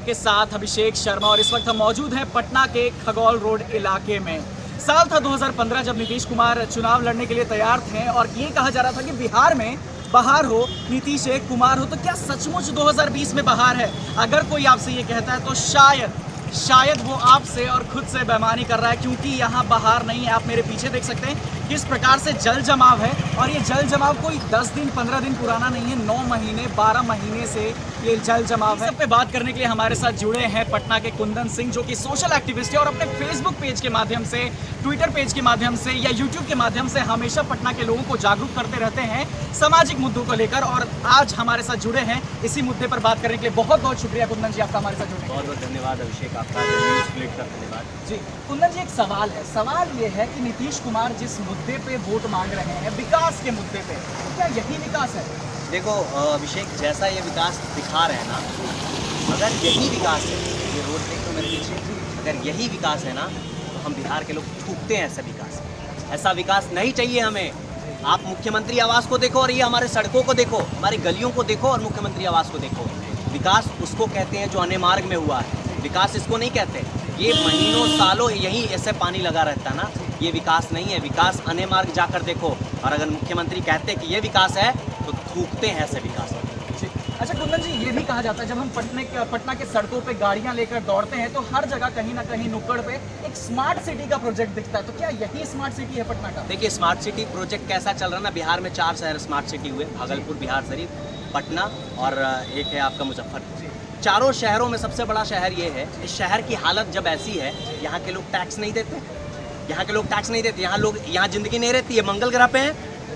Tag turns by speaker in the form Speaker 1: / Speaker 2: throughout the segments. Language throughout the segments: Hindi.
Speaker 1: आपके साथ अभिषेक शर्मा और इस वक्त हम मौजूद हैं पटना के खगौल रोड इलाके में। साल था 2015 जब नीतीश कुमार चुनाव लड़ने के लिए तैयार थे और ये कहा जा रहा था कि बिहार में बहार हो, नीतीश कुमार हो। तो क्या सचमुच 2020 में बहार है? अगर कोई आपसे ये कहता है तो शायद वो आपसे और खुद से बेईमानी कर रहा है, क्योंकि यहाँ बहार नहीं है। आप मेरे पीछे देख सकते हैं किस प्रकार से जल जमाव है, और ये जल जमाव कोई 10 दिन 15 दिन पुराना नहीं है, 9 महीने 12 महीने से ये जल जमाव है। इस पे बात करने के लिए हमारे साथ जुड़े हैं पटना के कुंदन सिंह, जो कि सोशल एक्टिविस्ट है और अपने फेसबुक पेज के माध्यम से, ट्विटर पेज के माध्यम से या यूट्यूब के माध्यम से हमेशा पटना के लोगों को जागरूक करते रहते हैं सामाजिक मुद्दों को लेकर। और आज हमारे साथ जुड़े हैं इसी मुद्दे पर बात करने के लिए। बहुत बहुत शुक्रिया कुंदन जी, आपका हमारे साथ जुड़ने।
Speaker 2: बहुत बहुत धन्यवाद अभिषेक, आपका न्यूज़ क्लिक का धन्यवाद
Speaker 1: जी। कुंदन जी, एक सवाल है। सवाल ये है कि नीतीश कुमार जिस मुद्दे पे वोट मांग रहे हैं, विकास के मुद्दे पे, क्या यही विकास है?
Speaker 2: देखो अभिषेक, जैसा ये विकास दिखा रहे हैं ना, अगर यही विकास है, ये रोड देख लो मेरे पीछे, अगर यही विकास है ना तो हम बिहार के लोग थूकते हैं ऐसा विकास। ऐसा विकास नहीं चाहिए हमें। आप मुख्यमंत्री आवास को देखो और ये हमारे सड़कों को देखो, हमारी गलियों को देखो और मुख्यमंत्री आवास को देखो। विकास उसको कहते हैं जो अने मार्ग में हुआ है, विकास इसको नहीं कहते। ये महीनों सालों यहीं ऐसे पानी लगा रहता ना, ये विकास नहीं है। विकास अने मार्ग जाकर देखो। और अगर मुख्यमंत्री कहते हैं कि ये विकास है तो थूकते हैं ऐसे विकास।
Speaker 1: अच्छा कुंदन जी, ये भी कहा जाता है जब हम पटना के सड़कों पे गाड़ियां लेकर दौड़ते हैं तो हर जगह कहीं ना कहीं नुक्कड़ पे एक स्मार्ट सिटी का प्रोजेक्ट दिखता है। तो क्या यही स्मार्ट सिटी है पटना का?
Speaker 2: देखिए, स्मार्ट सिटी प्रोजेक्ट कैसा चल रहा है ना, बिहार में 4 शहर स्मार्ट सिटी हुए, भागलपुर, बिहार शरीफ, पटना और एक है आपका मुजफ्फरपुर। चारों शहरों में सबसे बड़ा शहर ये है। इस शहर की हालत जब ऐसी है, यहाँ के लोग टैक्स नहीं देते, यहाँ के लोग टैक्स नहीं देते, यहाँ जिंदगी नहीं रहती। ये मंगल ग्रह पे हैं,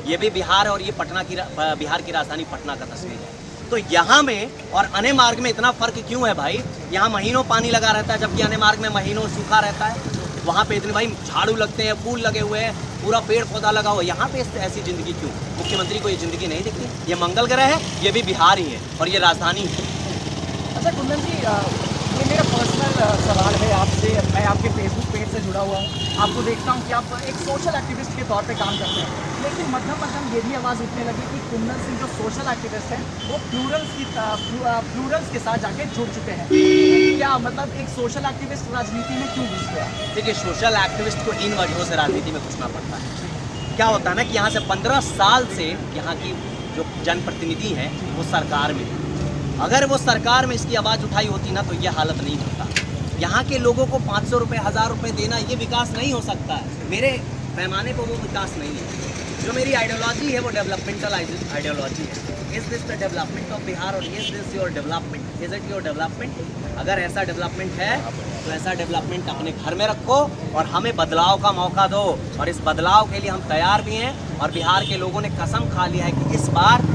Speaker 2: ये भी बिहार और ये बिहार की राजधानी पटना का तस्वीर है। तो यहाँ में और अने मार्ग में इतना फर्क क्यों है भाई? यहाँ महीनों पानी लगा रहता है, जबकि अने मार्ग में महीनों सूखा रहता है। वहाँ पे इतने भाई झाड़ू लगते हैं, फूल लगे हुए हैं, पूरा पेड़ पौधा लगा हुआ है। यहाँ पे ऐसी ज़िंदगी क्यों? मुख्यमंत्री को ये ज़िंदगी नहीं दिखती? ये मंगल ग्रह है, ये भी बिहार ही है और ये राजधानी है।
Speaker 1: अच्छा कुंदन जी, ये मेरा पर्सनल सवाल है आपसे। मैं आपके फेसबुक पेज से जुड़ा हुआ हूँ, आपको देखता हूँ कि आप एक सोशल एक्टिविस्ट के तौर पे काम करते हैं, लेकिन मध्यम ये भी आवाज़ उठने लगी कि कुंदन सिंह जो सोशल एक्टिविस्ट हैं वो प्लूरल्स के साथ जाके जुड़ चुके हैं। क्या मतलब एक सोशल एक्टिविस्ट राजनीति में क्यों घुस गया?
Speaker 2: देखिए, सोशल एक्टिविस्ट को इन वजहों से राजनीति में घुसना पड़ता है। क्या होता है ना कि यहाँ से 15 साल से यहाँ की जो जनप्रतिनिधि हैं वो सरकार में, अगर वो सरकार में इसकी आवाज़ उठाई होती ना तो ये हालत नहीं होता। यहाँ के लोगों को 500 रुपये 1000 रुपये देना ये विकास नहीं हो सकता है। मेरे पैमाने पर वो विकास नहीं है। जो मेरी आइडियोलॉजी है वो डेवलपमेंटल आइडियोलॉजी है। Is this the development of Bihar और is this your development? Is it your development? अगर ऐसा डेवलपमेंट है तो ऐसा डेवलपमेंट अपने घर में रखो और हमें बदलाव का मौका दो। और इस बदलाव के लिए हम तैयार भी हैं। और बिहार के लोगों ने कसम खा लिया है कि इस बार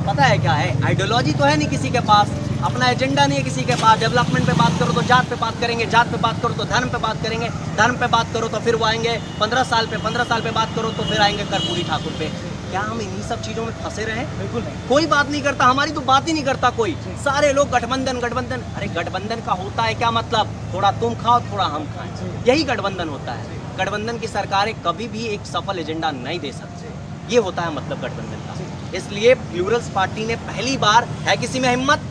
Speaker 2: पता है क्या है, आइडियोलॉजी तो है नहीं किसी के पास, अपना एजेंडा नहीं है किसी के पास। डेवलपमेंट पे बात करो तो जात पे बात करेंगे, जात पे बात करो तो धर्म पे बात करेंगे, धर्म पे बात करो तो फिर वो आएंगे 15 साल पे बात करो तो फिर आएंगे कर्पूरी ठाकुर पे। क्या हम इन्हीं सब चीज़ों में फंसे रहे?
Speaker 1: बिल्कुल नहीं।
Speaker 2: कोई बात नहीं करता, हमारी तो बात ही नहीं करता कोई। सारे लोग गठबंधन। अरे गठबंधन का होता है क्या मतलब? थोड़ा तुम खाओ थोड़ा हम खाएं, यही गठबंधन होता है। गठबंधन की सरकारें कभी भी एक सफल एजेंडा नहीं दे सकती, ये होता है मतलब गठबंधन का। इसलिए प्लूरल्स पार्टी ने पहली बार, है किसी में हिम्मत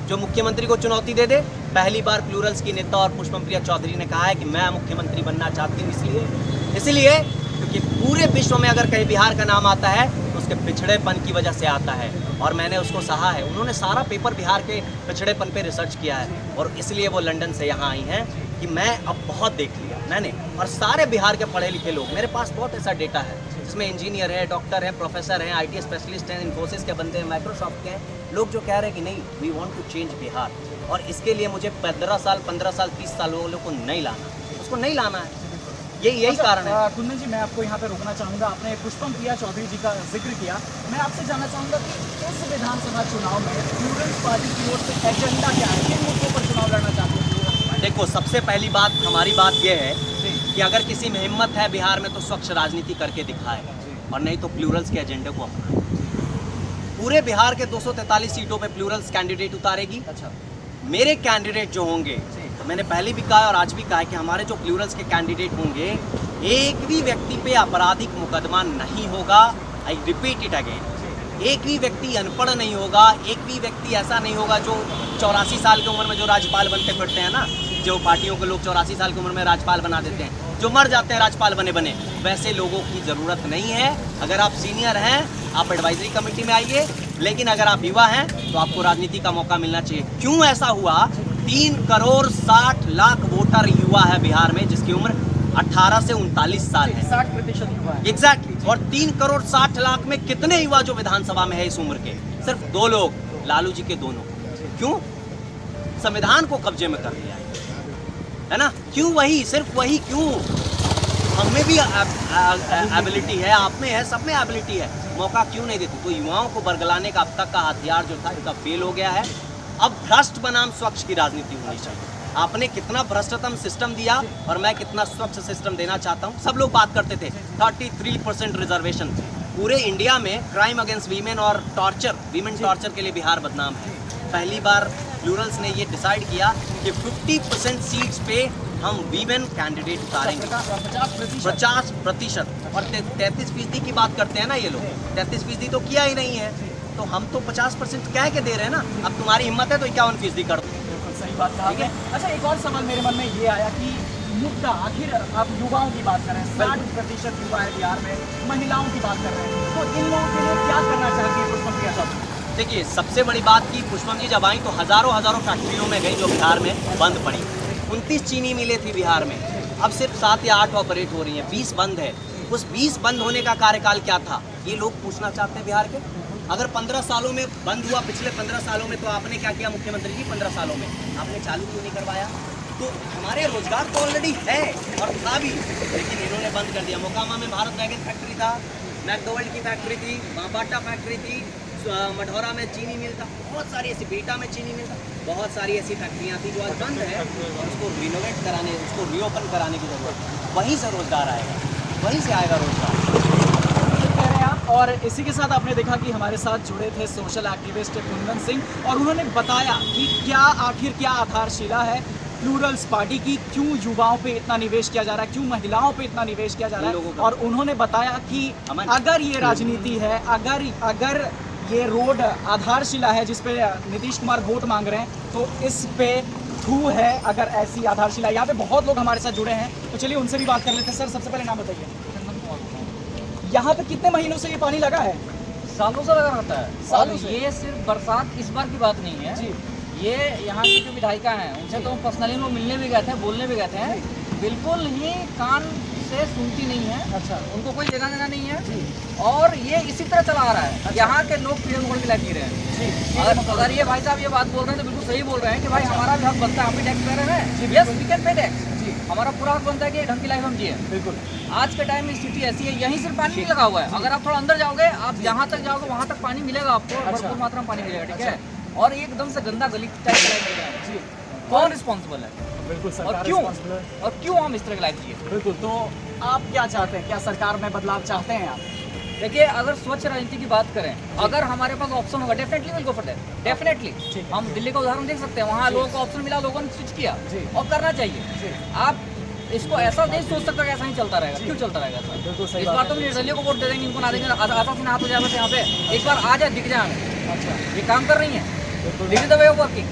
Speaker 2: जो मुख्यमंत्री को चुनौती दे दे? पहली बार प्लूरल्स की नेता और पुष्पम चौधरी ने कहा है कि मैं मुख्यमंत्री बनना चाहती हूँ। इसलिए क्योंकि पूरे विश्व में अगर कहीं बिहार का नाम आता है तो उसके पिछड़ेपन की वजह से आता है, और मैंने उसको सहा है। उन्होंने सारा पेपर बिहार के पिछड़ेपन पे रिसर्च किया है, और इसलिए वो लंदन से यहाँ आई हैं कि मैं अब बहुत देख लिया मैंने। और सारे बिहार के पढ़े लिखे लोग, मेरे पास बहुत ऐसा डेटा है जिसमें इंजीनियर है, डॉक्टर है, प्रोफेसर हैं, IT स्पेशलिस्ट हैं, इन्फोसिस के बंदे हैं, माइक्रोसॉफ्ट के हैं, लोग जो कह रहे हैं कि नहीं, we want to change Bihar. और इसके लिए मुझे 15 साल 30 साल वालों को नहीं लाना, उसको नहीं लाना है। यही कारण है।
Speaker 1: कुंदन जी, मैं आपको यहाँ पे रोकना चाहूँगा। आपने पुष्पम चौधरी जी का जिक्र किया। मैं आपसे जानना चाहूँगा कि इस विधानसभा चुनाव में प्लूरल्स पार्टी की ओर से एजेंडा क्या है, किन मुद्दों पर चुनाव लड़ना चाहते हैं?
Speaker 2: देखो, सबसे पहली बात, हमारी बात यह है कि अगर किसी में हिम्मत है बिहार में तो स्वच्छ राजनीति करके दिखाए, और नहीं तो प्लूरल्स के एजेंडे को अपनाए। पूरे बिहार के 243 सीटों पे प्लूरल्स कैंडिडेट उतारेगी।
Speaker 1: अच्छा,
Speaker 2: मेरे कैंडिडेट जो होंगे, तो मैंने पहले भी कहा और आज भी कहा कि हमारे जो प्लूरल्स के कैंडिडेट होंगे, एक भी व्यक्ति पे आपराधिक मुकदमा नहीं होगा। आई रिपीट इट अगेन, एक भी व्यक्ति अनपढ़ नहीं होगा, एक भी व्यक्ति ऐसा नहीं होगा जो 84 साल की उम्र में जो राज्यपाल बनते फिरते हैं ना, जो पार्टियों के लोग 84 साल की उम्र में राज्यपाल बना देते हैं, जो मर जाते हैं राज्यपाल बने बने, वैसे लोगों की ज़रूरत नहीं है। अगर आप सीनियर हैं आप एडवाइजरी कमेटी में आइए, लेकिन अगर आप युवा हैं तो आपको राजनीति का मौका मिलना चाहिए। क्यों ऐसा हुआ? 3 करोड़ 60 लाख वोटर युवा है बिहार में, जिसकी उम्र 18 से 39 साल है।
Speaker 1: 60% युवा है।
Speaker 2: एग्जैक्टली। और 3 करोड़ 60 लाख में कितने युवा जो विधानसभा में है इस उम्र के? सिर्फ 2 लोग, लालू जी के दोनों। क्यों? संविधान को कब्जे में कर लिया है ना? क्यों वही, सिर्फ वही क्यों? हमें भी एबिलिटी है, आप में है, सब में एबिलिटी है, मौका क्यों नहीं देते? तो युवाओं को बरगलाने का अब तक का हथियार जो था इसका फेल हो गया है। अब भ्रष्ट बनाम स्वच्छ की राजनीति होनी चाहिए। आपने कितना भ्रष्टतम सिस्टम दिया और मैं कितना स्वच्छ सिस्टम देना चाहता हूँ। सब लोग बात करते थे 33% रिजर्वेशन। पूरे इंडिया में क्राइम अगेंस्ट वीमेन और वीमेन टॉर्चर के लिए बिहार बदनाम है। पहली बार प्लूरल्स ने ये डिसाइड किया कि 50% सीट्स पे हम वीमेन कैंडिडेट उतारेंगे, 50%। और 33% की बात करते हैं ना ये लोग, 33% तो किया ही नहीं है। तो हम तो 50% कह के दे रहे हैं ना। अब तुम्हारी हिम्मत है तो 51% कर दो।
Speaker 1: सही बात कहा आपने। अच्छा, एक और सवाल मेरे मन में ये आया कि मुद्दा आखिर आप युवाओं की बात कर रहे हैं, 60% युवा है बिहार में, महिलाओं की बात कर रहे हैं, तो इन लोगों के लिए क्या करना चाहती है पुष्पम जी साहब?
Speaker 2: देखिए, सबसे बड़ी बात की पुष्पम जी जब आई तो हज़ारों फैक्ट्रियों में गई जो बिहार में बंद पड़ी। 29 चीनी मिलें थी बिहार में, अब सिर्फ 7 या 8 ऑपरेट हो रही हैं, 20 बंद है। उस 20 बंद होने का कार्यकाल क्या था, ये लोग पूछना चाहते हैं बिहार के। अगर 15 सालों में बंद हुआ, पिछले 15 सालों में, तो आपने क्या किया मुख्यमंत्री जी? 15 सालों में आपने चालू क्यों नहीं करवाया? तो हमारे रोजगार तो ऑलरेडी है और था भी, लेकिन इन्होंने बंद कर दिया। मोकामा में भारत वैगन फैक्ट्री था, मैकडोवेल्ड की फैक्ट्री थी, बाटा फैक्ट्री थी, मढ़ौरा में चीनी मिल था, बहुत सारी ऐसी, बेटा में चीनी मिल था, बहुत सारी ऐसी फैक्ट्रियाँ थी जो आज बंद है और उसको रिनोवेट कराने, उसको रीओपन कराने की जरूरत है। वहीं से रोजगार आएगा, वहीं से आएगा रोजगार।
Speaker 1: और इसी के साथ आपने देखा कि हमारे साथ जुड़े थे सोशल एक्टिविस्ट कुंदन सिंह, और उन्होंने बताया कि आखिर क्या आधारशिला है प्लूरल्स पार्टी की, क्यों युवाओं पे इतना निवेश किया जा रहा है, क्यों महिलाओं पे इतना निवेश किया जा रहा है। और उन्होंने बताया कि अगर ये राजनीति है, अगर ये रोड आधारशिला है जिस पे नीतीश कुमार वोट मांग रहे हैं, तो इस पे थू है अगर ऐसी आधारशिला। यहाँ पे बहुत लोग हमारे साथ जुड़े हैं, तो चलिए उनसे भी बात कर लेते हैं। सर, सबसे पहले नाम बताइए। यहाँ पे कितने महीनों से ये पानी लगा है?
Speaker 3: सालों से लगा रहता है।
Speaker 1: सालों से?
Speaker 3: ये सिर्फ बरसात इस बार की बात नहीं है जी। ये यहाँ की जो विधायिका हैं उनसे तो पर्सनली लोग मिलने भी गए थे, बोलने भी गए थे, बिल्कुल ही कान से सुनती नहीं है।
Speaker 1: अच्छा,
Speaker 3: उनको कोई लेना देना नहीं है और ये इसी तरह चला आ रहा है। अच्छा। यहाँ के लोग पीएम मोड की लाइफ जी रहे हैं। अगर ये भाई साहब ये बात बोल रहे हैं तो बिल्कुल सही बोल रहे हैं कि भाई हमारा भी हक बनता है, हम भी टैक्स दे रहे हैं। Yes, we can pay tax, हमारा पूरा हक बनता है कि ढंग की लाइफ हम जिए।
Speaker 1: बिल्कुल।
Speaker 3: आज के टाइम में स्थिति ऐसी है, यहीं सिर्फ पानी नहीं लगा हुआ है। अगर आप थोड़ा अंदर जाओगे, आप जहाँ तक जाओगे वहाँ तक पानी मिलेगा आपको, भरपूर मात्रा में पानी मिलेगा, ठीक है। और एकदम से गंदा गली टाइप जी, कौन रिस्पॉन्सिबल है?
Speaker 1: बिल्कुल,
Speaker 3: और क्यों हम इस तरह की लाइफ जिए?
Speaker 1: बिल्कुल। तो आप क्या चाहते हैं? क्या सरकार में बदलाव चाहते हैं आप?
Speaker 3: देखिए, अगर स्वच्छ राजनीति की बात करें, अगर हमारे पास ऑप्शन होगा, definitely will go for that, definitely. हम दिल्ली का उदाहरण देख सकते हैं, वहाँ लोगों को ऑप्शन मिला, लोगों ने स्विच किया और करना चाहिए। आप इसको ऐसा नहीं सोच सकते कि ऐसा ही चलता रहेगा। क्यों चलता रहेगा ऐसा?
Speaker 1: बिल्कुल सही
Speaker 3: इस
Speaker 1: बात
Speaker 3: बार तो निर्दलीय को वोट दे देंगे, इनको ना देंगे, आशा सिन्हा तो जाए बस यहाँ पे एक बार आ जाए, दिख जाए हमें। अच्छा, ये काम कर रही है, this is the way of working.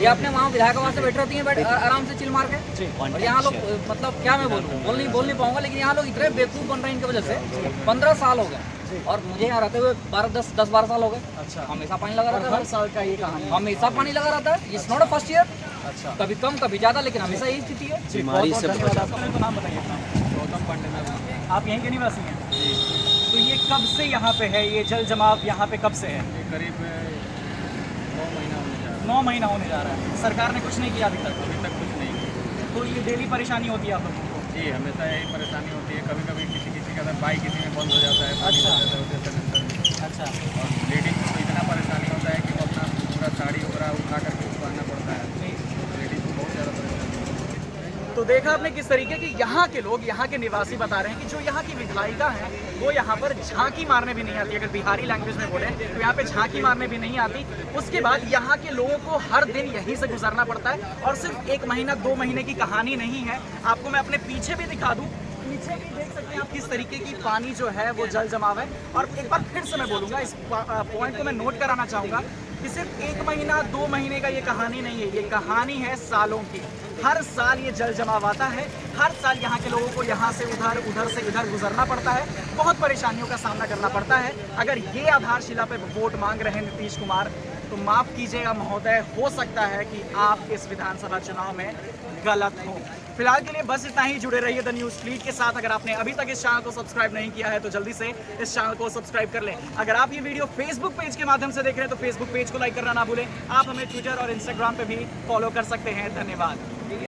Speaker 3: ये अपने वहाँ विधायक आवास से बैठ रहती हैं, आराम से चिल मार के। और यहाँ लोग, मतलब क्या मैं बोलूँ, बोल नहीं पाऊंगा, लेकिन यहाँ लोग इतने बेवकूफ़ बन रहे हैं इनकी वजह से। 15 साल हो गए और मुझे यहाँ रहते हुए 10-12 साल हो गए। अच्छा, हमेशा पानी लगा रहता है, हर साल का ये कहानी, हमेशा पानी लगा रहता है। It's not a first year. अच्छा, कभी कम कभी ज़्यादा, लेकिन हमेशा यही स्थिति है।
Speaker 1: बहुत धन्यवाद आपका। तो नाम बताइए अपना। गौतम पांडे। आप यहीं के निवासी हैं? तो ये कब से यहाँ पे है, ये जल जमाव यहाँ पे कब से है?
Speaker 4: करीब
Speaker 1: 9 महीना होने जा रहा है। सरकार ने कुछ नहीं किया अभी तक?
Speaker 4: कुछ नहीं किया।
Speaker 1: तो ये डेली परेशानी होती है आप लोगों को?
Speaker 4: जी, हमेशा यही परेशानी होती है। कभी कभी किसी का अगर बाइक किसी में बंद हो जाता है, पानी
Speaker 1: अच्छा।
Speaker 4: हो जाता है उसे सिलेंडर।
Speaker 1: अच्छा।
Speaker 4: और लेडीज को तो इतना परेशानी होता है कि वो अपना पूरा साड़ी वगैरह उठा करके उसको आना पड़ता है। लेडीज को बहुत ज़्यादा परेशानी होती है।
Speaker 1: तो देखा आपने किस तरीके की यहाँ के लोग, यहाँ के निवासी बता रहे हैं कि जो यहाँ की विधायिका हैं वो यहाँ पर झांकी मारने भी नहीं आती। अगर बिहारी लैंग्वेज में बोले तो यहाँ पे झांकी मारने भी नहीं आती। उसके बाद यहाँ के लोगों को हर दिन यहीं से गुजरना पड़ता है। और सिर्फ 1 महीना 2 महीने की कहानी नहीं है, आपको मैं अपने पीछे भी दिखा दूँ। पीछे भी देख सकते हैं आप किस तरीके की पानी जो है वो जल जमाव है। और एक बार फिर से मैं बोलूँगा, इस पॉइंट को मैं नोट कराना चाहूँगा कि सिर्फ 1 महीना 2 महीने का ये कहानी नहीं है, ये कहानी है सालों की। हर साल ये जल जमाव आता है, हर साल यहाँ के लोगों को यहाँ से उधर, उधर से इधर गुजरना पड़ता है, बहुत परेशानियों का सामना करना पड़ता है। अगर ये आधारशिला पे वोट मांग रहे हैं नीतीश कुमार, तो माफ़ कीजिएगा महोदय, हो सकता है कि आप इस विधानसभा चुनाव में गलत हो। फिलहाल के लिए बस इतना ही। जुड़े रहिए द न्यूज़ फ्लीट के साथ। अगर आपने अभी तक इस चैनल को सब्सक्राइब नहीं किया है तो जल्दी से इस चैनल को सब्सक्राइब कर लें। अगर आप ये वीडियो फेसबुक पेज के माध्यम से देख रहे हैं तो फेसबुक पेज को लाइक करना ना भूलें। आप हमें ट्विटर और इंस्टाग्राम पे भी फॉलो कर सकते हैं। धन्यवाद।